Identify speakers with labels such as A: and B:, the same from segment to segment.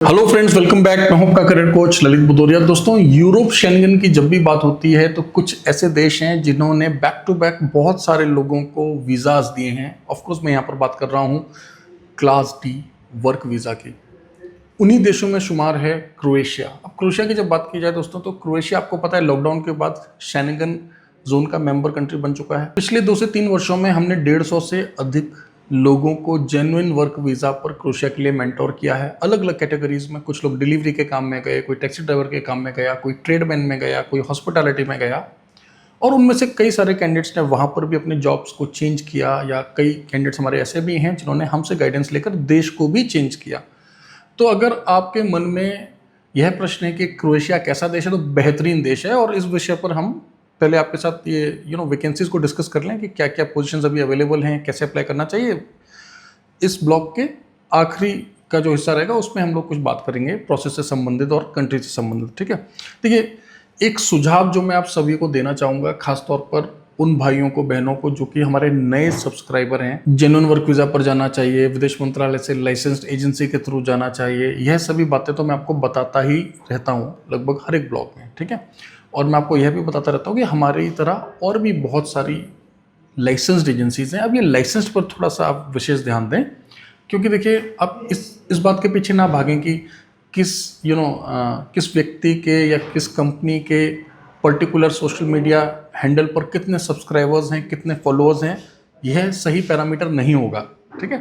A: Hello friends, welcome back. मैं हूं आपका करियर कोच ललित बुदोरिया। दोस्तों, यूरोप शेंगन की जब भी बात होती है तो कुछ ऐसे देश हैं जिन्होंने बैक टू बैक बहुत सारे लोगों को वीज़ाज दिए हैं। ऑफ कोर्स मैं यहाँ पर बात कर रहा हूँ क्लास डी वर्क वीज़ा की। उन्हीं देशों में शुमार है क्रोएशिया। अब क्रोएशिया की जब बात की जाए दोस्तों, तो क्रोएशिया आपको पता है लॉकडाउन के बाद शेंगन जोन का मेंबर कंट्री बन चुका है। पिछले 2 से 3 वर्षों में हमने 150 से अधिक लोगों को जेन्युइन वर्क वीज़ा पर क्रोएशिया के लिए मेंटोर किया है। अलग अलग कैटेगरीज में, कुछ लोग डिलीवरी के काम में गए, कोई टैक्सी ड्राइवर के काम में गया, कोई ट्रेडमैन में गया, कोई हॉस्पिटैलिटी में गया, और उनमें से कई सारे कैंडिडेट्स ने वहाँ पर भी अपने जॉब्स को चेंज किया, या कई कैंडिडेट्स हमारे ऐसे भी हैं जिन्होंने हमसे गाइडेंस लेकर देश को भी चेंज किया। तो अगर आपके मन में यह प्रश्न है कि क्रोएशिया कैसा देश है, तो बेहतरीन देश है। और इस विषय पर हम पहले आपके साथ ये वैकेंसीज को डिस्कस कर लें कि क्या क्या पोजीशंस अभी अवेलेबल हैं, कैसे अप्लाई करना चाहिए। इस ब्लॉग के आखिरी का जो हिस्सा रहेगा उसमें हम लोग कुछ बात करेंगे प्रोसेस से संबंधित और कंट्री से संबंधित। ठीक है, देखिए, एक सुझाव जो मैं आप सभी को देना चाहूँगा, खासतौर पर उन भाइयों को, बहनों को जो कि हमारे नए सब्सक्राइबर हैं, जेन्युइन वर्क वीज़ा पर जाना चाहिए, विदेश मंत्रालय से लाइसेंस्ड एजेंसी के थ्रू जाना चाहिए। यह सभी बातें तो मैं आपको बताता ही रहता हूँ लगभग हर एक ब्लॉग में। ठीक है, और मैं आपको यह भी बताता रहता हूँ कि हमारी तरह और भी बहुत सारी लाइसेंस्ड एजेंसीज हैं। अब ये लाइसेंस्ड पर थोड़ा सा आप विशेष ध्यान दें, क्योंकि देखिए, आप इस बात के पीछे ना भागें कि किस व्यक्ति के या किस कंपनी के पर्टिकुलर सोशल मीडिया हैंडल पर कितने सब्सक्राइबर्स हैं, कितने फॉलोअर्स हैं। यह सही पैरामीटर नहीं होगा। ठीक है,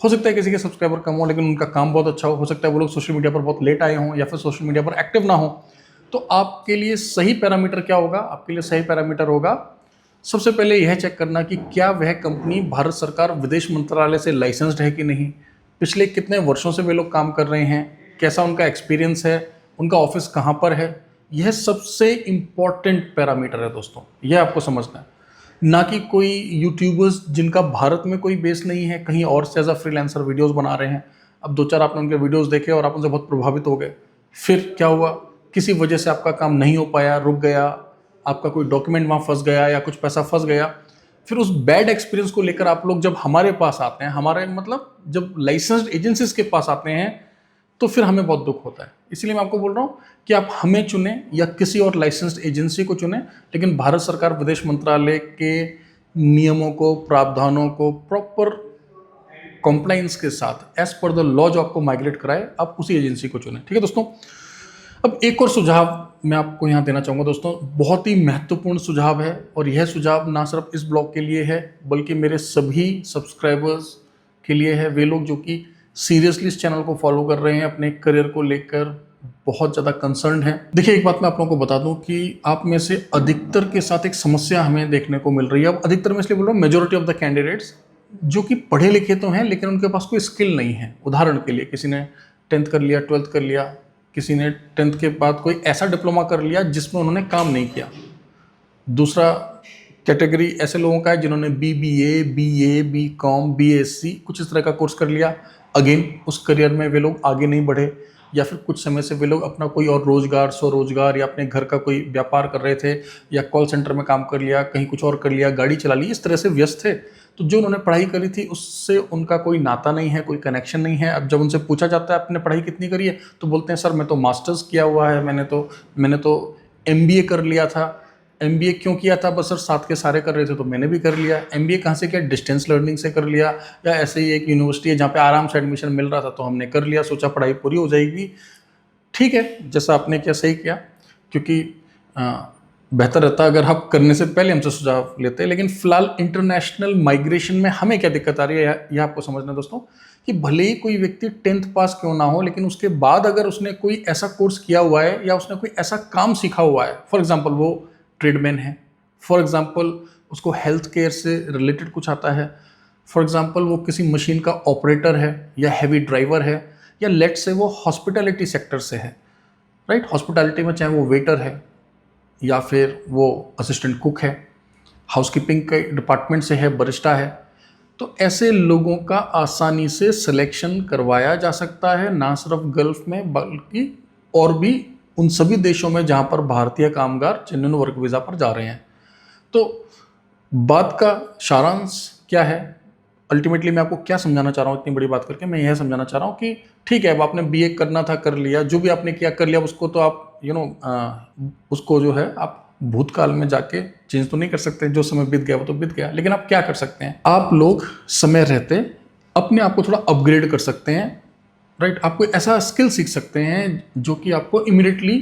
A: हो सकता है किसी के सब्सक्राइबर कम हो लेकिन उनका काम बहुत अच्छा हो सकता है वो लोग सोशल मीडिया पर बहुत लेट आए हों या फिर सोशल मीडिया पर एक्टिव ना हो। तो आपके लिए सही पैरामीटर क्या होगा? आपके लिए सही पैरामीटर होगा सबसे पहले यह चेक करना कि क्या वह कंपनी भारत सरकार विदेश मंत्रालय से लाइसेंस्ड है कि नहीं, पिछले कितने वर्षों से वे लोग काम कर रहे हैं, कैसा उनका एक्सपीरियंस है, उनका ऑफिस कहाँ पर है। यह सबसे इम्पॉर्टेंट पैरामीटर है दोस्तों, यह आपको समझना है। ना कि कोई यूट्यूबर्स जिनका भारत में कोई बेस नहीं है, कहीं और से एज अ फ्रीलांसर वीडियोस बना रहे हैं। अब 2-4 आपने उनके वीडियोस देखे और आप उनसे बहुत प्रभावित हो गए, फिर क्या हुआ, किसी वजह से आपका काम नहीं हो पाया, रुक गया, आपका कोई डॉक्यूमेंट वहाँ फंस गया या कुछ पैसा फंस गया। फिर उस बैड एक्सपीरियंस को लेकर आप लोग जब हमारे पास आते हैं, हमारे मतलब जब लाइसेंस्ड एजेंसीज के पास आते हैं, तो फिर हमें बहुत दुख होता है। इसलिए मैं आपको बोल रहा हूँ कि आप हमें चुनें या किसी और लाइसेंस्ड एजेंसी को चुनें, लेकिन भारत सरकार विदेश मंत्रालय के नियमों को, प्रावधानों को प्रॉपर कॉम्प्लाइंस के साथ एज पर द लॉ जो आपको माइग्रेट कराए, आप उसी एजेंसी को चुनें। ठीक है दोस्तों, अब एक और सुझाव मैं आपको यहाँ देना चाहूँगा दोस्तों, बहुत ही महत्वपूर्ण सुझाव है। और यह सुझाव ना सिर्फ इस ब्लॉग के लिए है बल्कि मेरे सभी सब्सक्राइबर्स के लिए है। वे लोग जो कि सीरियसली इस चैनल को फॉलो कर रहे हैं, अपने करियर को लेकर बहुत ज़्यादा कंसर्न है। देखिए, एक बात मैं आप लोगों को बता दूं कि आप में से अधिकतर के साथ एक समस्या हमें देखने को मिल रही है। अब अधिकतर में इसलिए बोल रहा हूँ, मेजोरिटी ऑफ द कैंडिडेट्स जो कि पढ़े लिखे तो हैं लेकिन उनके पास कोई स्किल नहीं है। उदाहरण के लिए, किसी ने 10th कर लिया, 12th कर लिया, किसी ने 10th के बाद कोई ऐसा डिप्लोमा कर लिया जिसमें उन्होंने काम नहीं किया। दूसरा कैटेगरी ऐसे लोगों का है जिन्होंने BBA, BA, BCom, BSc कुछ इस तरह का कोर्स कर लिया। अगेन उस करियर में वे लोग आगे नहीं बढ़े, या फिर कुछ समय से वे लोग अपना कोई और रोजगार, स्वरोजगार या अपने घर का कोई व्यापार कर रहे थे, या कॉल सेंटर में काम कर लिया, कहीं कुछ और कर लिया, गाड़ी चला ली, इस तरह से व्यस्त थे। तो जो उन्होंने पढ़ाई करी थी उससे उनका कोई नाता नहीं है, कोई कनेक्शन नहीं है। अब जब उनसे पूछा जाता है आपने पढ़ाई कितनी करी है, तो बोलते हैं सर मैं तो मास्टर्स किया हुआ है, मैंने तो MBA कर लिया था। MBA क्यों किया था? बस सर साथ के सारे कर रहे थे तो मैंने भी कर लिया। MBA कहाँ से किया? डिस्टेंस लर्निंग से कर लिया, या ऐसे ही एक यूनिवर्सिटी है जहाँ पे आराम से एडमिशन मिल रहा था तो हमने कर लिया, सोचा पढ़ाई पूरी हो जाएगी। ठीक है, जैसा आपने किया सही किया, क्योंकि बेहतर रहता अगर आप करने से पहले हमसे सुझाव लेते। लेकिन फिलहाल इंटरनेशनल माइग्रेशन में हमें क्या दिक्कत आ रही है, यह आपको समझना दोस्तों, कि भले ही कोई व्यक्ति 10th पास क्यों ना हो, लेकिन उसके बाद अगर उसने कोई ऐसा कोर्स किया हुआ है या उसने कोई ऐसा काम सीखा हुआ है, फॉर एग्जाम्पल वो ट्रेडमैन है, फॉर एग्जाम्पल उसको हेल्थ केयर से रिलेटेड कुछ आता है, फॉर एग्जाम्पल वो किसी मशीन का ऑपरेटर है या हैवी ड्राइवर है, या लेट से वो हॉस्पिटैलिटी सेक्टर से है, राइट। हॉस्पिटैलिटी में चाहे वो वेटर है या फिर वो असिस्टेंट कुक है, हाउसकीपिंग के डिपार्टमेंट से है, बरिस्टा है, तो ऐसे लोगों का आसानी से सिलेक्शन करवाया जा सकता है, ना सिर्फ गल्फ में बल्कि और भी उन सभी देशों में जहां पर भारतीय कामगार जेन्युइन वर्क वीज़ा पर जा रहे हैं। तो बात का सारांश क्या है? अल्टीमेटली मैं आपको क्या समझाना चाह रहा हूँ इतनी बड़ी बात करके, मैं यह समझाना चाह रहा हूँ कि ठीक है, अब आपने बीए करना था कर लिया, जो भी आपने किया कर लिया, उसको तो आप उसको जो है आप भूतकाल में जाके चेंज तो नहीं कर सकते, जो समय बीत गया वो तो बीत गया। लेकिन आप क्या कर सकते हैं, आप लोग समय रहते अपने आप को थोड़ा अपग्रेड कर सकते हैं, राइट। आप कोई ऐसा स्किल सीख सकते हैं जो कि आपको इमिडिएटली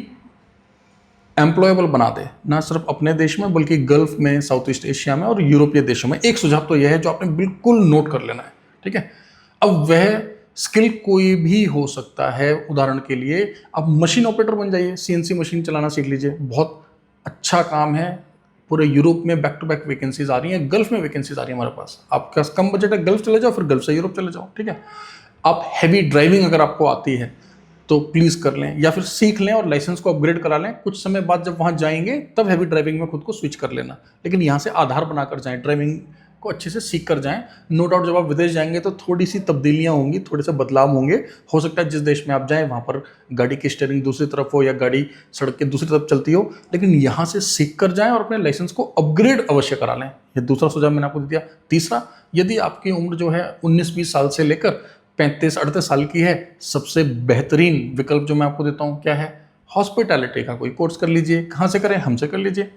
A: एम्प्लॉयबल बना दे, ना सिर्फ अपने देश में बल्कि गल्फ में, साउथ ईस्ट एशिया में और यूरोपीय देशों में। एक सुझाव तो यह है जो आपने बिल्कुल नोट कर लेना है, ठीक है। अब वह स्किल कोई भी हो सकता है। उदाहरण के लिए आप मशीन ऑपरेटर बन जाइए, सीएनसी मशीन चलाना सीख लीजिए, बहुत अच्छा काम है। पूरे यूरोप में बैक टू बैक वैकेंसीज आ रही हैं, गल्फ में वैकेंसीज आ रही है हमारे पास। आपका कम बजट है, गल्फ चले जाओ, फिर गल्फ से यूरोप चले जाओ, ठीक है। आप हैवी ड्राइविंग अगर आपको आती है तो प्लीज़ कर लें, या फिर सीख लें और लाइसेंस को अपग्रेड करा लें। कुछ समय बाद जब वहाँ जाएंगे तब हैवी ड्राइविंग में खुद को स्विच कर लेना, लेकिन यहाँ से आधार बनाकर जाएं, ड्राइविंग को अच्छे से सीख कर जाएं। नो डाउट जब आप विदेश जाएंगे तो थोड़ी सी तब्दीलियाँ होंगी, थोड़े से बदलाव होंगे। हो सकता है जिस देश में आप जाएं वहाँ पर गाड़ी की स्टीयरिंग दूसरी तरफ हो या गाड़ी सड़क के दूसरी तरफ चलती हो, लेकिन यहाँ से सीख कर जाएं और अपने लाइसेंस को अपग्रेड अवश्य करा लें। ये दूसरा सुझाव मैंने आपको दिया। तीसरा, यदि आपकी उम्र जो है 19-20 साल से लेकर 35-38 साल की है, सबसे बेहतरीन विकल्प जो मैं आपको देता हूँ क्या है, हॉस्पिटैलिटी का कोई कोर्स कर लीजिए। कहाँ से करें, हमसे कर लीजिए।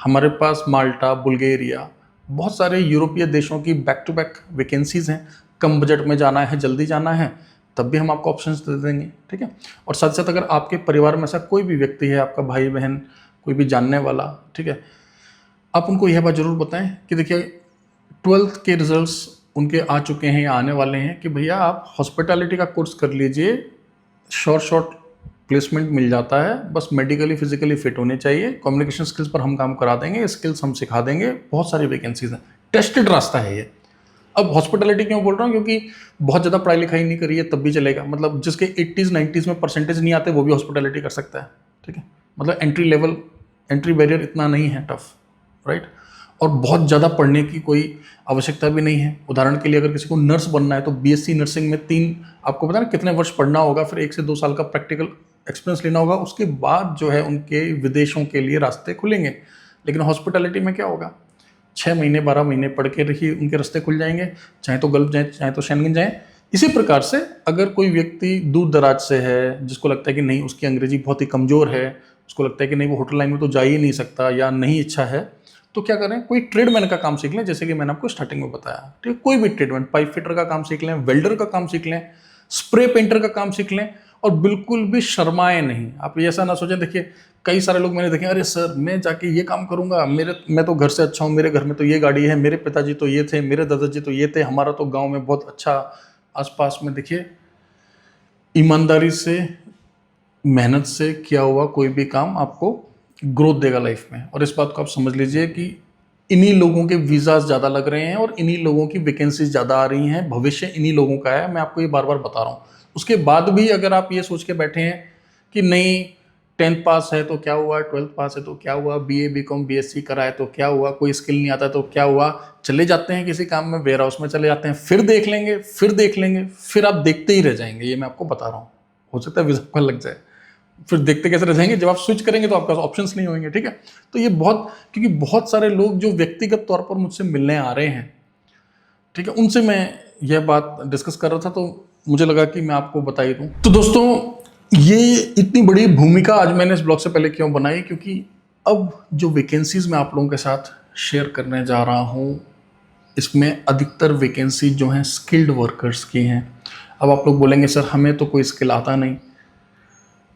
A: हमारे पास माल्टा, बुल्गारिया, बहुत सारे यूरोपीय देशों की बैक टू बैक वैकेंसीज़ हैं। कम बजट में जाना है, जल्दी जाना है, तब भी हम आपको ऑप्शंस दे देंगे, ठीक है। और साथ साथ अगर आपके परिवार में ऐसा कोई भी व्यक्ति है, आपका भाई बहन, कोई भी जानने वाला, ठीक है, आप उनको यह बात ज़रूर बताएं कि देखिए 12th के रिजल्ट्स उनके आ चुके हैं या आने वाले हैं, कि भैया आप हॉस्पिटैलिटी का कोर्स कर लीजिए, शॉर्ट प्लेसमेंट मिल जाता है, बस मेडिकली फिजिकली फिट होने चाहिए। कम्युनिकेशन स्किल्स पर हम काम करा देंगे, स्किल्स हम सिखा देंगे, बहुत सारी वैकेंसीज हैं, टेस्टेड रास्ता है ये। अब हॉस्पिटैलिटी क्यों बोल रहा हूँ, क्योंकि बहुत ज़्यादा पढ़ाई लिखाई नहीं करी है तब भी चलेगा। मतलब जिसके 80s-90s में परसेंटेज नहीं आते वो भी हॉस्पिटैलिटी कर सकता है, ठीक है। मतलब एंट्री बैरियर इतना नहीं है टफ, राइट। और बहुत ज़्यादा पढ़ने की कोई आवश्यकता भी नहीं है। उदाहरण के लिए अगर किसी को नर्स बनना है तो बीएससी नर्सिंग में 3 आपको पता ना कितने वर्ष पढ़ना होगा, फिर 1 से 2 साल का प्रैक्टिकल एक्सपीरियंस लेना होगा, उसके बाद जो है उनके विदेशों के लिए रास्ते खुलेंगे। लेकिन हॉस्पिटैलिटी में क्या होगा, 6 महीने 12 महीने पढ़ के रखिए, उनके रास्ते खुल जाएंगे, चाहे तो गल्फ जाएँ चाहे तो शेंगन जाएँ। इसी प्रकार से अगर कोई व्यक्ति दूर दराज से है, जिसको लगता है कि नहीं उसकी अंग्रेजी बहुत ही कमज़ोर है, उसको लगता है कि नहीं वो होटल लाइन में तो जा ही नहीं सकता या नहीं इच्छा है, तो क्या करें, कोई ट्रेडमैन का काम सीख लें, जैसे कि मैंने आपको स्टार्टिंग में बताया, ठीक है। कोई भी ट्रेडमैन, पाइप फिटर का काम सीख लें, वेल्डर का काम सीख लें, स्प्रे पेंटर का काम सीख लें, और बिल्कुल भी शर्माएं नहीं। आप ऐसा ना सोचें, देखिए कई सारे लोग मैंने देखे, अरे सर मैं जाके ये काम करूंगा, मैं तो घर से अच्छा हूँ, मेरे घर में तो ये गाड़ी है, मेरे पिताजी तो ये थे, मेरे दादाजी तो ये थे, हमारा तो गाँव में बहुत अच्छा आसपास में। देखिए ईमानदारी से, मेहनत से किया हुआ कोई भी काम आपको ग्रोथ देगा लाइफ में। और इस बात को आप समझ लीजिए कि इन्हीं लोगों के वीज़ाज ज़्यादा लग रहे हैं और इन्हीं लोगों की वैकेंसीज ज़्यादा आ रही हैं, भविष्य इन्हीं लोगों का है, मैं आपको ये बार बार बता रहा हूँ। उसके बाद भी अगर आप ये सोच के बैठे हैं कि नहीं 10th पास है तो क्या हुआ, 12th पास है तो क्या हुआ, बीए बीकॉम बीएससी करा है तो क्या हुआ, कोई स्किल नहीं आता तो क्या हुआ, चले जाते हैं किसी काम में, वेयर हाउस में चले जाते हैं, फिर देख लेंगे, फिर आप देखते ही रह जाएंगे। ये मैं आपको बता रहा हूँ, हो सकता है वीज़ा आपका लग जाए, फिर देखते कैसे रह जाएंगे, जब आप स्विच करेंगे तो आपके पास ऑप्शंस नहीं होंगे, ठीक है। तो ये क्योंकि बहुत सारे लोग जो व्यक्तिगत तौर पर मुझसे मिलने आ रहे हैं, ठीक है, उनसे मैं यह बात डिस्कस कर रहा था, तो मुझे लगा कि मैं आपको बता ही दूं। तो दोस्तों ये इतनी बड़ी भूमिका आज मैंने इस ब्लॉग से पहले क्यों बनाई, क्योंकि अब जो वैकेंसीज मैं आप लोगों के साथ शेयर करने जा रहा हूँ, इसमें अधिकतर वैकेंसी जो हैं स्किल्ड वर्कर्स की हैं। अब आप लोग बोलेंगे सर हमें तो कोई स्किल आता नहीं,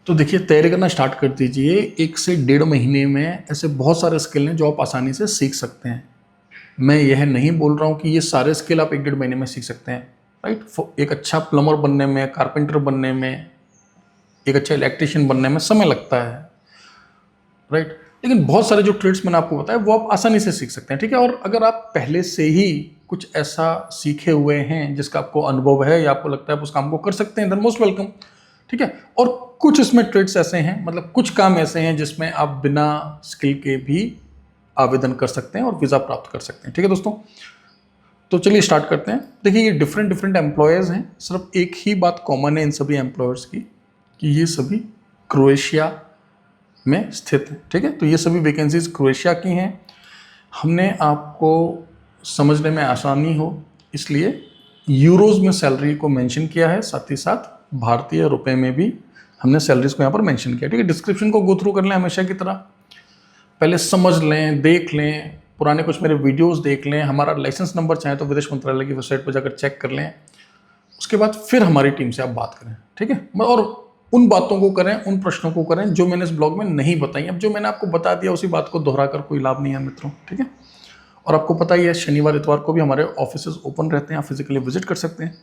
A: तो देखिए तैयारी करना स्टार्ट कर दीजिए। 1 से 1.5 महीने में ऐसे बहुत सारे स्किल हैं जो आप आसानी से सीख सकते हैं। मैं यह नहीं बोल रहा हूँ कि ये सारे स्किल आप 1-1.5 महीने में सीख सकते हैं, राइट। एक अच्छा प्लम्बर बनने में, कारपेंटर बनने में, एक अच्छा इलेक्ट्रिशियन बनने में समय लगता है, राइट। लेकिन बहुत सारे जो ट्रेड्स मैंने आपको बताया वो आप आसानी से सीख सकते हैं, ठीक है। और अगर आप पहले से ही कुछ ऐसा सीखे हुए हैं जिसका आपको अनुभव है या आपको लगता है आप उस काम को कर सकते हैं, देन मोस्ट वेलकम, ठीक है। और कुछ इसमें ट्रेड्स ऐसे हैं, मतलब कुछ काम ऐसे हैं जिसमें आप बिना स्किल के भी आवेदन कर सकते हैं और वीज़ा प्राप्त कर सकते हैं, ठीक है दोस्तों। तो चलिए स्टार्ट करते हैं। देखिए ये डिफरेंट एम्प्लॉयर्स हैं, सिर्फ एक ही बात कॉमन है इन सभी एम्प्लॉयर्स की, कि ये सभी क्रोएशिया में स्थित है, ठीक है। तो ये सभी वैकेंसीज क्रोएशिया की हैं। हमने आपको समझने में आसानी हो इसलिए यूरोज में सैलरी को मेंशन किया है, साथ ही साथ भारतीय रुपए में भी हमने सैलरीज को यहाँ पर मेंशन किया। ठीक है, डिस्क्रिप्शन को गो थ्रू कर लें हमेशा की तरह, पहले समझ लें, देख लें, पुराने कुछ मेरे वीडियोस देख लें, हमारा लाइसेंस नंबर चाहे तो विदेश मंत्रालय की वेबसाइट पर जाकर चेक कर लें, उसके बाद फिर हमारी टीम से आप बात करें। ठीक है, और उन बातों को करें, उन प्रश्नों को करें जो मैंने इस ब्लॉग में नहीं बताई। अब जो मैंने आपको बता दिया उसी बात को दोहरा कर कोई लाभ नहीं है मित्रों। ठीक है, और आपको पता ही है शनिवार इतवार को भी हमारे ऑफिसेज ओपन रहते हैं, आप फिजिकली विजिट कर सकते हैं,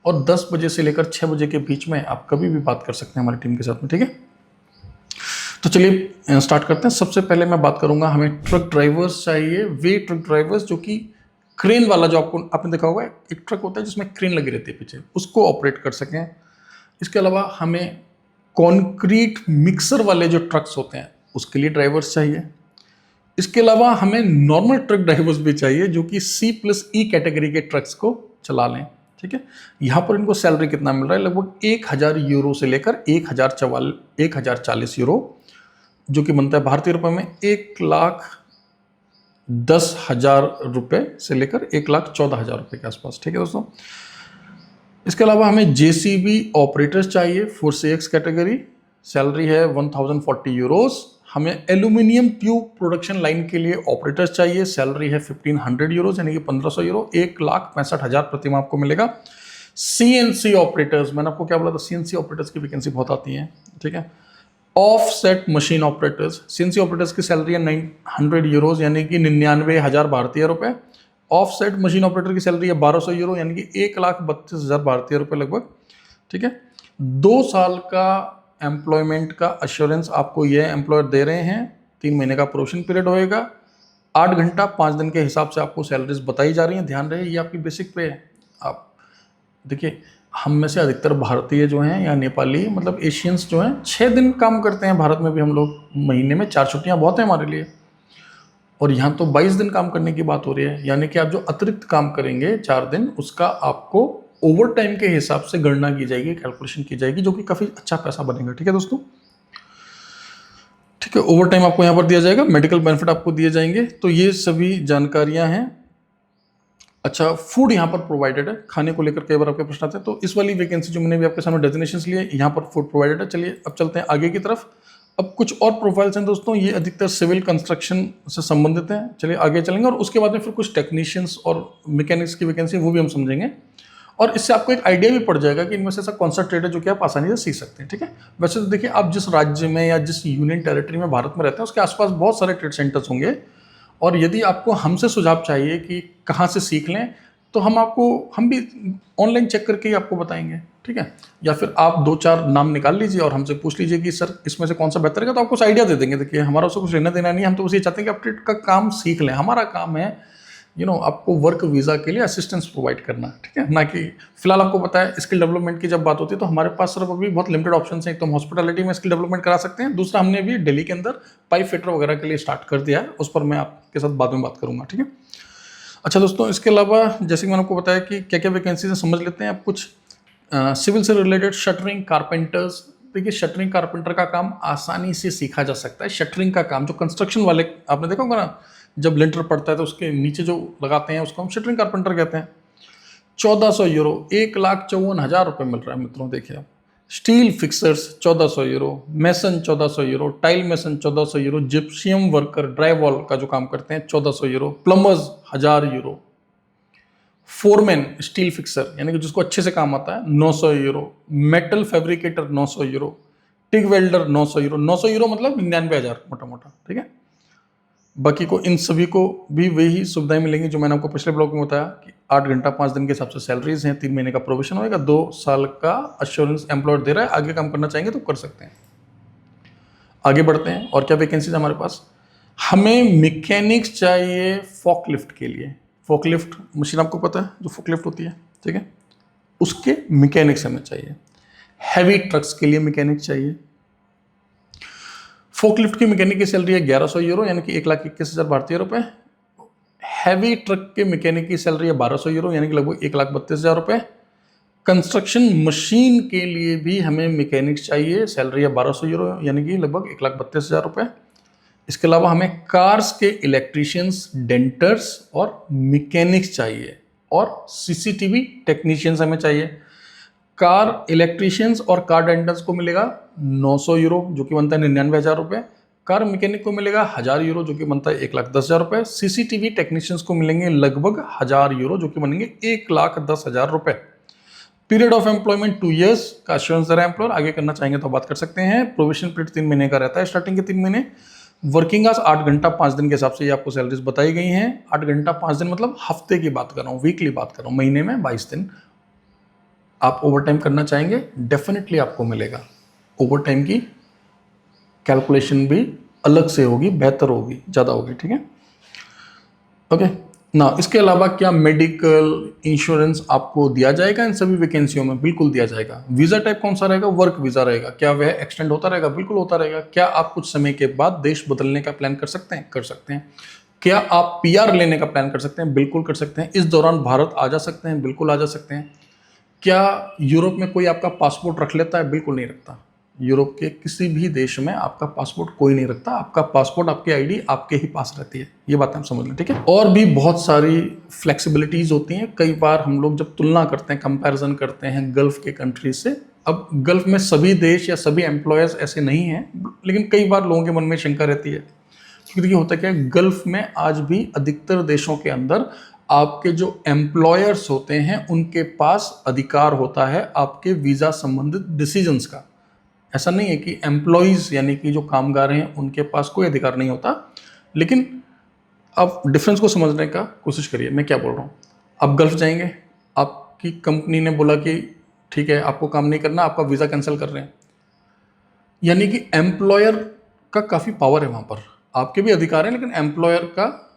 A: और 10 बजे से लेकर 6 बजे के बीच में आप कभी भी बात कर सकते हैं हमारी टीम के साथ में। ठीक है, तो चलिए स्टार्ट करते हैं। सबसे पहले मैं बात करूंगा, हमें ट्रक ड्राइवर्स चाहिए, वे ट्रक ड्राइवर्स जो कि क्रेन वाला, जो आपने देखा होगा एक ट्रक होता है जिसमें क्रेन लगी रहती है पीछे, उसको ऑपरेट कर सकें। इसके अलावा हमें कॉन्क्रीट मिक्सर वाले जो ट्रक्स होते हैं उसके लिए ड्राइवर्स चाहिए। इसके अलावा हमें नॉर्मल ट्रक ड्राइवर्स भी चाहिए जो कि C+E कैटेगरी के ट्रक्स को चला लें। ठीक है, यहाँ पर इनको सैलरी कितना मिल रहा है, लगभग 1000 यूरो से लेकर 1040 यूरो, जो कि बनता है भारतीय रुपए में 1,10,000 रुपए से लेकर 1,14,000 रुपए के आसपास। ठीक है दोस्तों, इसके अलावा हमें JCB ऑपरेटर्स चाहिए 4CX कैटेगरी, सैलरी है 1040 यूरोस। हमें एल्यूमिनियम ट्यूब प्रोडक्शन लाइन के लिए ऑपरेटर्स चाहिए, सैलरी है 1500 यूरोज यानी कि 1500 यूरो, 1,65,000 प्रति माह आपको मिलेगा। CNC ऑपरेटर्स, मैंने आपको क्या बोला था, CNC ऑपरेटर्स की वैकेंसी बहुत आती है। ठीक है, offset machine operators, CNC operators की सैलरी है 900 यूरोज यानी कि 99,000 भारतीय रुपए। ऑफसेट मशीन ऑपरेटर की सैलरी है 1200 यूरो यानी कि 1,32,000 भारतीय रुपए लगभग। ठीक है, 2 साल का एम्प्लॉयमेंट का अश्योरेंस आपको ये एम्प्लॉयर दे रहे हैं, 3 महीने का प्रोबेशन पीरियड होएगा, 8 घंटा 5 दिन के हिसाब से आपको सैलरीज बताई जा रही हैं। ध्यान रहे ये आपकी बेसिक पे है। आप देखिए, हम में से अधिकतर भारतीय जो हैं या नेपाली, मतलब एशियंस जो हैं, 6 दिन काम करते हैं भारत में भी हम लोग, महीने में 4 छुट्टियां बहुत हैं हमारे लिए, और यहाँ तो 22 दिन काम करने की बात हो रही है। यानी कि आप जो अतिरिक्त काम करेंगे 4 दिन, उसका आपको ओवर टाइम के हिसाब से गणना की जाएगी, कैलकुलेशन की जाएगी, जो कि काफ़ी अच्छा पैसा बनेगा। ठीक है दोस्तों, ठीक है, ओवर टाइम आपको यहाँ पर दिया जाएगा, मेडिकल बेनिफिट आपको दिए जाएंगे। तो ये सभी जानकारियाँ हैं। अच्छा, फूड यहाँ पर प्रोवाइडेड है, खाने को लेकर कई बार आपके प्रश्न आते हैं, तो इस वाली वैकेंसी जो मैंने भी आपके सामने डेजिग्नेशंस लिए, यहाँ पर फूड प्रोवाइडेड है। चलिए अब चलते हैं आगे की तरफ। अब कुछ और प्रोफाइल्स हैं दोस्तों, ये अधिकतर सिविल कंस्ट्रक्शन से संबंधित हैं। चलिए आगे चलेंगे, और उसके बाद में फिर कुछ टेक्नीशियंस और मैकेनिक्स की वैकेंसी वो भी हम समझेंगे, और इससे आपको एक आइडिया भी पड़ जाएगा कि इनमें से ऐसा कौन सा ट्रेड है जो कि आप आसानी से सीख सकते हैं। ठीक है, वैसे तो देखिए, आप जिस राज्य में या जिस यूनियन टेरिटरी में भारत में रहते हैं उसके आसपास बहुत सारे ट्रेड सेंटर्स होंगे, और यदि आपको हमसे सुझाव चाहिए कि कहाँ से सीख लें, तो हम भी ऑनलाइन चेक करके ही आपको बताएंगे। ठीक है, या फिर आप 2-4 नाम निकाल लीजिए और हमसे पूछ लीजिए कि सर इसमें से कौन सा बेहतर है, तो आपको कुछ आइडिया दे देंगे। देखिए, हमारा उससे कुछ लेना देना नहीं है, हम तो बस ये चाहते हैं कि आप ट्रेड का काम सीख लें। हमारा काम है आपको वर्क वीज़ा के लिए असिस्टेंस प्रोवाइड करना। ठीक है, ना कि फिलहाल आपको पता है स्किल डेवलपमेंट की जब बात होती है तो हमारे पास सिर्फ अभी बहुत लिमिटेड ऑप्शन हैं। एक तो हम हॉस्पिटैलिटी में स्किल डेवलपमेंट करा सकते हैं, दूसरा हमने भी दिल्ली के अंदर पाइप फिटर वगैरह के लिए स्टार्ट कर दिया है, उस पर मैं आपके साथ बाद में बात करूँगा। ठीक है, अच्छा दोस्तों, इसके अलावा जैसे कि मैंने आपको बताया कि क्या क्या वैकेंसीज है, समझ लेते हैं। अब कुछ सिविल से रिलेटेड शटरिंग कारपेंटर्स, देखिए शटरिंग कारपेंटर का काम आसानी से सीखा जा सकता है। शटरिंग का काम जो कंस्ट्रक्शन वाले, आपने देखा होगा ना, जब लिंटर पड़ता है तो उसके नीचे जो लगाते हैं उसको हम शटरिंग कारपेंटर कहते हैं। 1400 यूरो, 1,54,000 रुपये मिल रहा है मित्रों। देखिए आप, steel fixers 1400 euro, mason 1400 euro, tile mason 1400 euro, gypsum worker dry wall का जो काम करते हैं 1400 euro, plumbers 1000 euro, foreman steel fixer यानी कि जिसको अच्छे से काम आता है 900 euro, metal fabricator 900 euro, TIG welder 900 euro. 900 euro मतलब 99,000 मोटा मोटा। ठीक है, बाकी को इन सभी को भी वही सुविधाएं मिलेंगी जो मैंने आपको पिछले ब्लॉग में बताया कि 8 घंटा 5 दिन के हिसाब से सैलरीज हैं, 3 महीने का प्रोविजन होगा, 2 साल का अश्योरेंस एम्प्लॉयर दे रहा है। आगे काम करना चाहेंगे तो कर सकते हैं। आगे बढ़ते हैं, और क्या वैकेंसीज हमारे पास। हमें मैकेनिक्स चाहिए फॉकलिफ्ट के लिए। फॉकलिफ्ट मशीन आपको पता है जो फॉकलिफ्ट होती है, ठीक है, उसके मैकेनिक्स हमें चाहिए। हैवी ट्रक्स के लिए मैकेनिक चाहिए। फोकलिफ्ट की मैकेनिक की सैलरी है 1100 यूरो यानी कि 1,21,000 भारतीय रुपए। हैवी ट्रक के मैकेनिक की सैलरी है 1200 यूरो यानी कि लगभग 1,32,000 रुपए। कंस्ट्रक्शन मशीन के लिए भी हमें मैकेनिक्स चाहिए, सैलरी है 1200 यूरो यानी कि लगभग 1,32,000 रुपए। इसके अलावा हमें कार्स के इलेक्ट्रीशियंस, डेंटर्स और मैकेनिक्स चाहिए, और सीसीटीवी टेक्नीशियंस हमें चाहिए। कार इलेक्ट्रीशियंस और कार डेंटर्स को मिलेगा 900 यूरो जो कि बनता है 99,000 रुपये। कार मैकेनिक को मिलेगा 1000 यूरो जो कि बनता है 1,10,000 रुपये। सीसीटीवी टेक्नीशियंस को मिलेंगे लगभग 1000 यूरो जो कि बनेंगे 1,10,000 रुपये। पीरियड ऑफ एम्प्लॉयमेंट 2 ईयर्स का एश्योरेंस दे रहा है एम्प्लॉयर, आगे करना चाहेंगे तो बात कर सकते हैं। प्रोविजन पीरियड 3 महीने का रहता है, स्टार्टिंग के 3 महीने। वर्किंग आवर्स 8 घंटा 5 दिन के हिसाब से ये आपको सैलरीज बताई गई हैं। 8 घंटा 5 दिन मतलब हफ्ते की बात कर रहा हूँ, वीकली बात कर रहा हूँ, महीने में 22 दिन। आप ओवर टाइम करना चाहेंगे डेफिनेटली आपको मिलेगा। ओवर टाइम की कैलकुलेशन भी अलग से होगी, बेहतर होगी, ज़्यादा होगी, ठीक है। ओके ना, इसके अलावा क्या मेडिकल इंश्योरेंस आपको दिया जाएगा इन सभी वैकेंसियों में? बिल्कुल दिया जाएगा। वीज़ा टाइप कौन सा रहेगा? वर्क वीज़ा रहेगा। क्या वह एक्सटेंड होता रहेगा? बिल्कुल होता रहेगा। क्या आप कुछ समय के बाद देश बदलने का प्लान कर सकते हैं? कर सकते हैं। क्या आप पीआर लेने का प्लान कर सकते हैं? बिल्कुल कर सकते हैं। इस दौरान भारत आ जा सकते हैं? बिल्कुल आ जा सकते हैं। क्या यूरोप में कोई आपका पासपोर्ट रख लेता है? बिल्कुल नहीं रखता। यूरोप के किसी भी देश में आपका पासपोर्ट कोई नहीं रखता। आपका पासपोर्ट, आपकी आईडी आपके ही पास रहती है। ये बात हम समझ लें, ठीक है। और भी बहुत सारी फ्लेक्सिबिलिटीज होती हैं। कई बार हम लोग जब तुलना करते हैं, कंपैरिजन करते हैं गल्फ के कंट्रीज से, अब गल्फ में सभी देश या सभी एम्प्लॉयर्स ऐसे नहीं हैं, लेकिन कई बार लोगों के मन में शंका रहती है। क्योंकि देखिए होता क्या है, गल्फ में आज भी अधिकतर देशों के अंदर आपके जो एम्प्लॉयर्स होते हैं उनके पास अधिकार होता है आपके वीज़ा संबंधित डिसीजंस का। ऐसा नहीं है कि एम्प्लॉयज़ यानी कि जो कामगार हैं उनके पास कोई अधिकार नहीं होता। लेकिन आप डिफरेंस को समझने का कोशिश करिए, मैं क्या बोल रहा हूँ। आप गल्फ जाएंगे, आपकी कंपनी ने बोला कि ठीक है आपको काम नहीं करना, आपका वीज़ा कैंसिल कर रहे हैं, यानी कि एम्प्लॉयर का काफ़ी पावर है वहाँ पर। आपके भी अधिकार हैं लेकिन एम्प्लॉयर का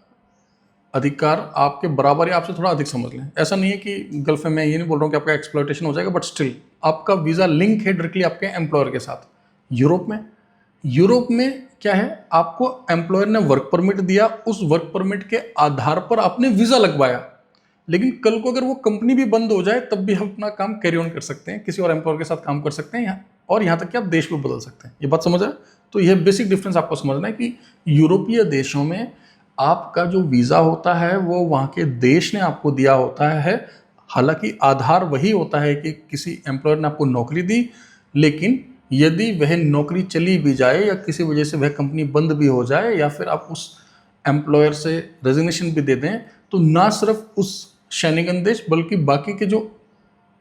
A: अधिकार आपके बराबर या आपसे थोड़ा अधिक समझ लें। ऐसा नहीं है कि गल्फ में, मैं ये नहीं बोल रहा हूँ कि आपका एक्सप्लॉयटेशन हो जाएगा, बट स्टिल आपका वीज़ा लिंक है डायरेक्टली आपके एम्प्लॉयर के साथ। यूरोप में क्या है, आपको एम्प्लॉयर ने वर्क परमिट दिया, उस वर्क परमिट के आधार पर आपने वीज़ा लगवाया, लेकिन कल को अगर वो कंपनी भी बंद हो जाए तब भी हम अपना काम कैरी ऑन कर सकते हैं, किसी और एम्प्लॉयर के साथ काम कर सकते हैं और यहाँ तक कि आप देश भी बदल सकते हैं। ये बात समझ आए? तो यह बेसिक डिफरेंस आपको समझना है कि यूरोपीय देशों में आपका जो वीज़ा होता है वो वहाँ के देश ने आपको दिया होता है। हालांकि आधार वही होता है कि किसी एम्प्लॉयर ने आपको नौकरी दी, लेकिन यदि वह नौकरी चली भी जाए या किसी वजह से वह कंपनी बंद भी हो जाए या फिर आप उस एम्प्लॉयर से रेजिग्नेशन भी दे दें, तो ना सिर्फ उस शेनिगन देश बल्कि बाकी के जो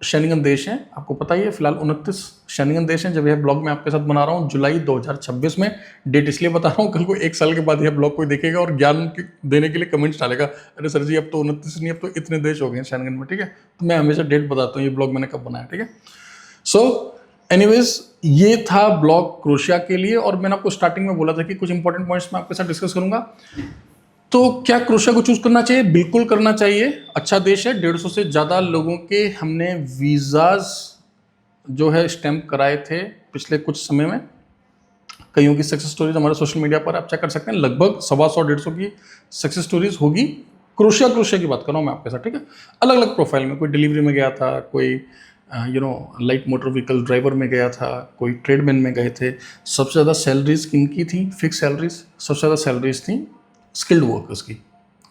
A: शेनिगन देश हैं, आपको पता ही है फिलहाल 29 शेनिगन देश हैं। जब यह ब्लॉग मैं आपके साथ बना रहा हूँ जुलाई 2026 में, डेट इसलिए बता रहा हूँ कल को 1 साल के बाद यह ब्लॉग कोई देखेगा और ज्ञान देने के लिए कमेंट्स डालेगा, अरे सर जी अब तो 29 नहीं, अब तो इतने देश हो गए हैं शेनिगन में, ठीक है। तो मैं हमेशा डेट बताता हूँ ये ब्लॉग मैंने कब बनाया, ठीक है। सो एनीवेज ये था ब्लॉग क्रोएशिया के लिए, और मैंने आपको स्टार्टिंग में बोला था कि कुछ इंपॉर्टेंट पॉइंट्स मैं आपके साथ डिस्कस करूंगा। तो क्या क्रोएशिया को चूज करना चाहिए? बिल्कुल करना चाहिए। अच्छा देश है, 150 से ज़्यादा लोगों के हमने वीज़ाज जो है स्टैम्प कराए थे पिछले कुछ समय में। कईयों की सक्सेस स्टोरीज हमारे सोशल मीडिया पर आप चेक कर सकते हैं। लगभग 125-150 की सक्सेस स्टोरीज होगी। क्रोएशिया की बात कर रहा हूँ मैं आपके साथ, ठीक है। अलग अलग प्रोफाइल में, कोई डिलीवरी में गया था, कोई लाइट मोटर व्हीकल ड्राइवर में गया था, कोई ट्रेडमैन में गए थे। सबसे ज़्यादा सैलरीज किनकी थी? Fix salaries. सबसे ज़्यादा सैलरीज थी स्किल्ड वर्कर्स की,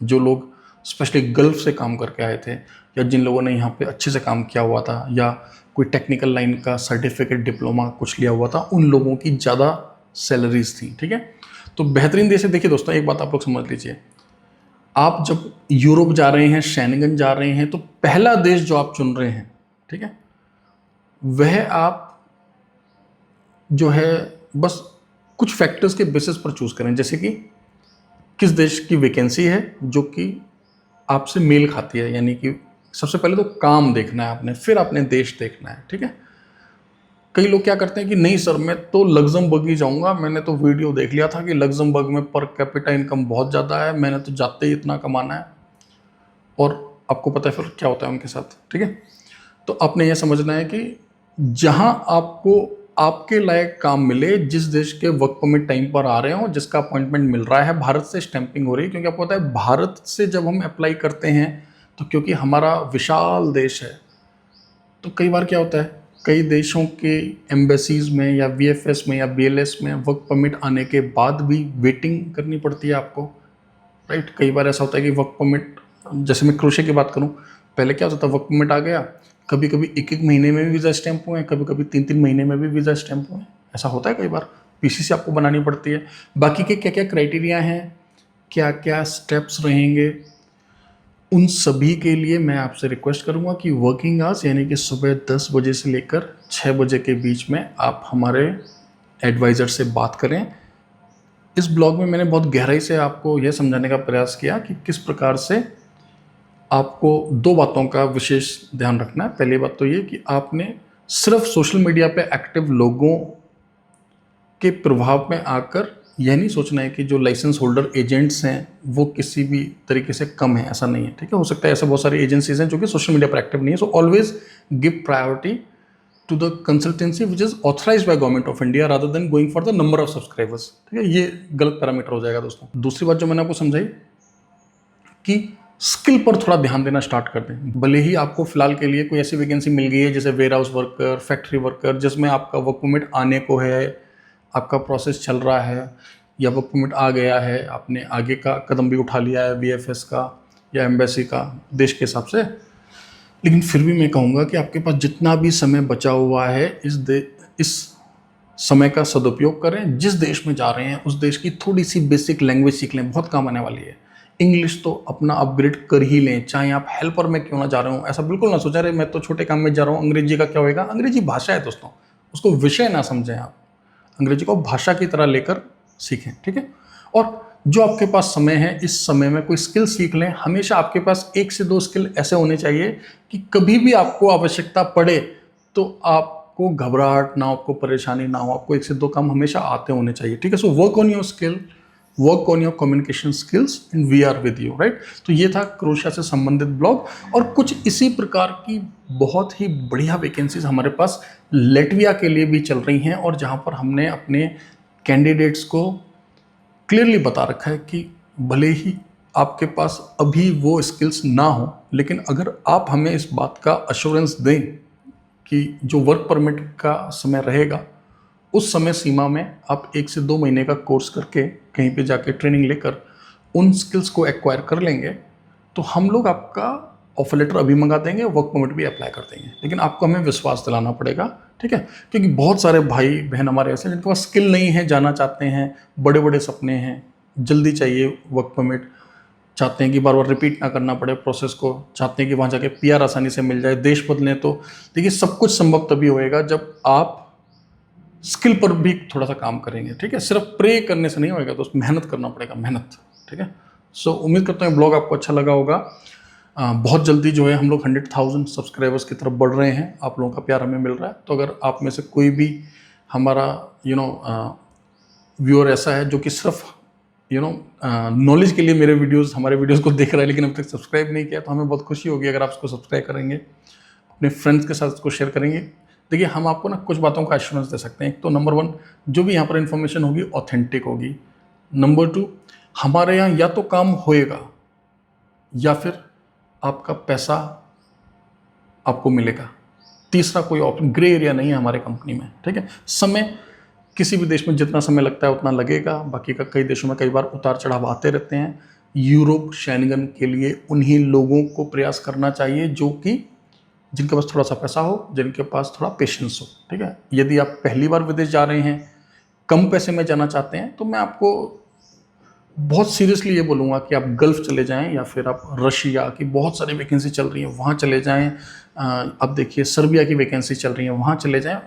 A: जो लोग स्पेशली गल्फ से काम करके आए थे या जिन लोगों ने यहाँ पे अच्छे से काम किया हुआ था या कोई टेक्निकल लाइन का सर्टिफिकेट डिप्लोमा कुछ लिया हुआ था, उन लोगों की ज़्यादा सैलरीज थी, ठीक है। तो बेहतरीन देश है। देखिए दोस्तों, एक बात आप लोग समझ लीजिए, आप जब यूरोप जा रहे हैं, शेंगन जा रहे हैं, तो पहला देश जो आप चुन रहे हैं, ठीक है, वह आप जो है बस कुछ फैक्टर्स के बेसिस पर चूज करें। जैसे कि किस देश की वैकेंसी है जो कि आपसे मेल खाती है, यानी कि सबसे पहले तो काम देखना है आपने, फिर आपने देश देखना है, ठीक है। कई लोग क्या करते हैं कि नहीं सर मैं तो लग्जमबर्ग ही जाऊंगा, मैंने तो वीडियो देख लिया था कि लग्जमबर्ग में पर कैपिटा इनकम बहुत ज़्यादा है, मैंने तो जाते ही इतना कमाना है, और आपको पता है फिर क्या होता है उनके साथ, ठीक है। तो आपने ये समझना है कि जहां आपको आपके लायक काम मिले, जिस देश के वर्क परमिट टाइम पर आ रहे हो, जिसका अपॉइंटमेंट मिल रहा है, भारत से स्टैंपिंग हो रही है, क्योंकि आपको पता है भारत से जब हम अप्लाई करते हैं तो क्योंकि हमारा विशाल देश है, तो कई बार क्या होता है, कई देशों के एम्बेसीज में या वीएफएस में या बीएलएस में वर्क परमिट आने के बाद भी वेटिंग करनी पड़ती है आपको, राइट। कई बार ऐसा होता है कि वर्क परमिट, जैसे मैं क्रोएशिया की बात करूं पहले क्या होता था, वर्क परमिट आ गया, कभी कभी 1-1 महीने में भी वीज़ा स्टैंप हुए हैं, कभी कभी 3-3 महीने में भी वीज़ा स्टैंप हुए हैं, ऐसा होता है कई बार। पीसीसी आपको बनानी पड़ती है। बाकी के क्या क्या क्राइटेरिया हैं, क्या क्या स्टेप्स रहेंगे, उन सभी के लिए मैं आपसे रिक्वेस्ट करूंगा कि वर्किंग आवर्स यानी कि सुबह 10 बजे से लेकर 6 बजे के बीच में आप हमारे एडवाइज़र से बात करें। इस ब्लॉग में मैंने बहुत गहराई से आपको यह समझाने का प्रयास किया कि किस प्रकार से आपको 2 बातों का विशेष ध्यान रखना है। पहली बात तो ये कि आपने सिर्फ सोशल मीडिया पे एक्टिव लोगों के प्रभाव में आकर यह नहीं सोचना है कि जो लाइसेंस होल्डर एजेंट्स हैं वो किसी भी तरीके से कम है, ऐसा नहीं है, ठीक है। हो सकता है ऐसे बहुत सारी एजेंसीज हैं जो कि सोशल मीडिया पर एक्टिव नहीं है। So always give priority to the consultancy which is authorised by government of India rather than going for the number of subscribers, ठीक है। ये गलत पैरामीटर हो जाएगा दोस्तों। दूसरी बात जो मैंने आपको समझाई कि स्किल पर थोड़ा ध्यान देना स्टार्ट कर दें। भले ही आपको फिलहाल के लिए कोई ऐसी वैकेंसी मिल गई है जैसे warehouse worker, factory worker, जिसमें आपका वर्क परमिट आने को है, आपका प्रोसेस चल रहा है या वर्क परमिट आ गया है, आपने आगे का कदम भी उठा लिया है वीएफएस का या एम्बेसी का देश के हिसाब से, लेकिन फिर भी मैं कहूँगा कि आपके पास जितना भी समय बचा हुआ है इस समय का सदुपयोग करें। जिस देश में जा रहे हैं उस देश की थोड़ी सी बेसिक लैंग्वेज सीख लें, बहुत काम आने वाली है। इंग्लिश तो अपना अपग्रेड कर ही लें, चाहे आप हेल्पर में क्यों ना जा रहे हो। ऐसा बिल्कुल ना सोचा रहे मैं तो छोटे काम में जा रहा हूँ, अंग्रेजी का क्या होएगा। अंग्रेजी भाषा है दोस्तों, उसको विषय ना समझें आप, अंग्रेजी को भाषा की तरह लेकर सीखें, ठीक है। और जो आपके पास समय है, इस समय में कोई स्किल सीख लें। हमेशा आपके पास 1 से 2 स्किल ऐसे होने चाहिए कि कभी भी आपको आवश्यकता पड़े तो आपको घबराहट ना हो, आपको परेशानी ना हो, आपको 1 से 2 काम हमेशा आते होने चाहिए, ठीक है। So work on your skill, work on your communication skills and we are with you, right. तो ये था क्रोएशिया से संबंधित ब्लॉग। और कुछ इसी प्रकार की बहुत ही बढ़िया वैकेंसीज हमारे पास लेटविया के लिए भी चल रही हैं, और जहां पर हमने अपने कैंडिडेट्स को क्लियरली बता रखा है कि भले ही आपके पास अभी वो स्किल्स ना हो, लेकिन अगर आप हमें इस बात का अश्योरेंस दें कि जो वर्क परमिट का समय रहेगा उस समय सीमा में आप 1 से 2 महीने का कोर्स करके कहीं पे जाके ट्रेनिंग लेकर उन स्किल्स को एक्वायर कर लेंगे, तो हम लोग आपका ऑफर लेटर अभी मंगा देंगे, वर्क परमिट भी अप्लाई कर देंगे। लेकिन आपको हमें विश्वास दिलाना पड़ेगा, ठीक है। क्योंकि बहुत सारे भाई बहन हमारे ऐसे जिनके पास स्किल नहीं है, जाना चाहते हैं, बड़े बड़े सपने हैं, जल्दी चाहिए वर्क परमिट, चाहते हैं कि बार बार रिपीट ना करना पड़े प्रोसेस को, चाहते हैं कि वहाँ जाके पीआर आसानी से मिल जाए, देश बदलें। तो देखिए सब कुछ संभव तभी होएगा जब आप स्किल पर भी थोड़ा सा काम करेंगे, ठीक है। सिर्फ प्रे करने से नहीं होएगा दोस्त, मेहनत करना पड़ेगा, मेहनत, ठीक है। सो उम्मीद करता हूँ ब्लॉग आपको अच्छा लगा होगा। बहुत जल्दी जो है हम लोग 100,000 सब्सक्राइबर्स की तरफ बढ़ रहे हैं, आप लोगों का प्यार हमें मिल रहा है। तो अगर आप में से कोई भी हमारा व्यूअर ऐसा है जो कि सिर्फ नॉलेज के लिए मेरे वीडियोस, हमारे वीडियोस को देख रहा है लेकिन अब तक सब्सक्राइब नहीं किया, तो हमें बहुत खुशी होगी अगर आप इसको सब्सक्राइब करेंगे, अपने फ्रेंड्स के साथ इसको शेयर करेंगे। देखिए हम आपको ना कुछ बातों का एश्योरेंस दे सकते हैं। एक तो नंबर 1, जो भी यहाँ पर इन्फॉर्मेशन होगी ऑथेंटिक होगी। नंबर 2, हमारे यहाँ या तो काम होएगा या फिर आपका पैसा आपको मिलेगा। तीसरा कोई ऑप्शन, ग्रे एरिया नहीं है हमारे कंपनी में, ठीक है। समय किसी भी देश में जितना समय लगता है उतना लगेगा, बाकी का कई देशों में कई बार उतार चढ़ाव आते रहते हैं। यूरोप शेंगन के लिए उन्हीं लोगों को प्रयास करना चाहिए जो कि जिनके पास थोड़ा सा पैसा हो, जिनके पास थोड़ा पेशेंस हो, ठीक है। यदि आप पहली बार विदेश जा रहे हैं, कम पैसे में जाना चाहते हैं, तो मैं आपको बहुत सीरियसली ये बोलूँगा कि आप गल्फ चले जाएं या फिर आप रशिया की बहुत सारी वैकेंसी चल रही है वहाँ चले जाएं। अब देखिए सर्बिया की वैकेंसी चल रही है, वहाँ चले जाएं।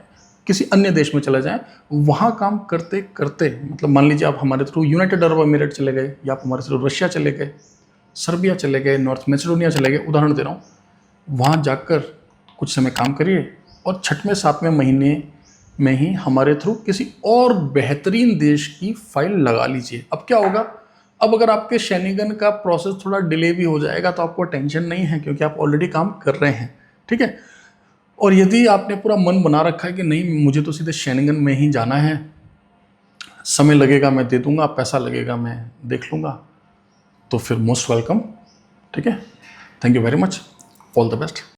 A: किसी अन्य देश में चले जाएं, वहाँ काम करते करते, मतलब मान लीजिए आप हमारे थ्रू यूनाइटेड अरब अमीरेट चले गए, या आप हमारे थ्रू रशिया चले गए, सर्बिया चले गए, नॉर्थ मैसेडोनिया चले गए, उदाहरण दे रहा हूँ। वहाँ जाकर कुछ समय काम करिए और 6वें 7वें महीने में ही हमारे थ्रू किसी और बेहतरीन देश की फाइल लगा लीजिए। अब क्या होगा, अब अगर आपके शेनिगन का प्रोसेस थोड़ा डिले भी हो जाएगा तो आपको टेंशन नहीं है, क्योंकि आप ऑलरेडी काम कर रहे हैं, ठीक है। और यदि आपने पूरा मन बना रखा है कि नहीं मुझे तो सीधे शेनिगन में ही जाना है, समय लगेगा मैं दे दूंगा, पैसा लगेगा मैं देख लूँगा, तो फिर मोस्ट वेलकम, ठीक है। Thank you very much, all the best.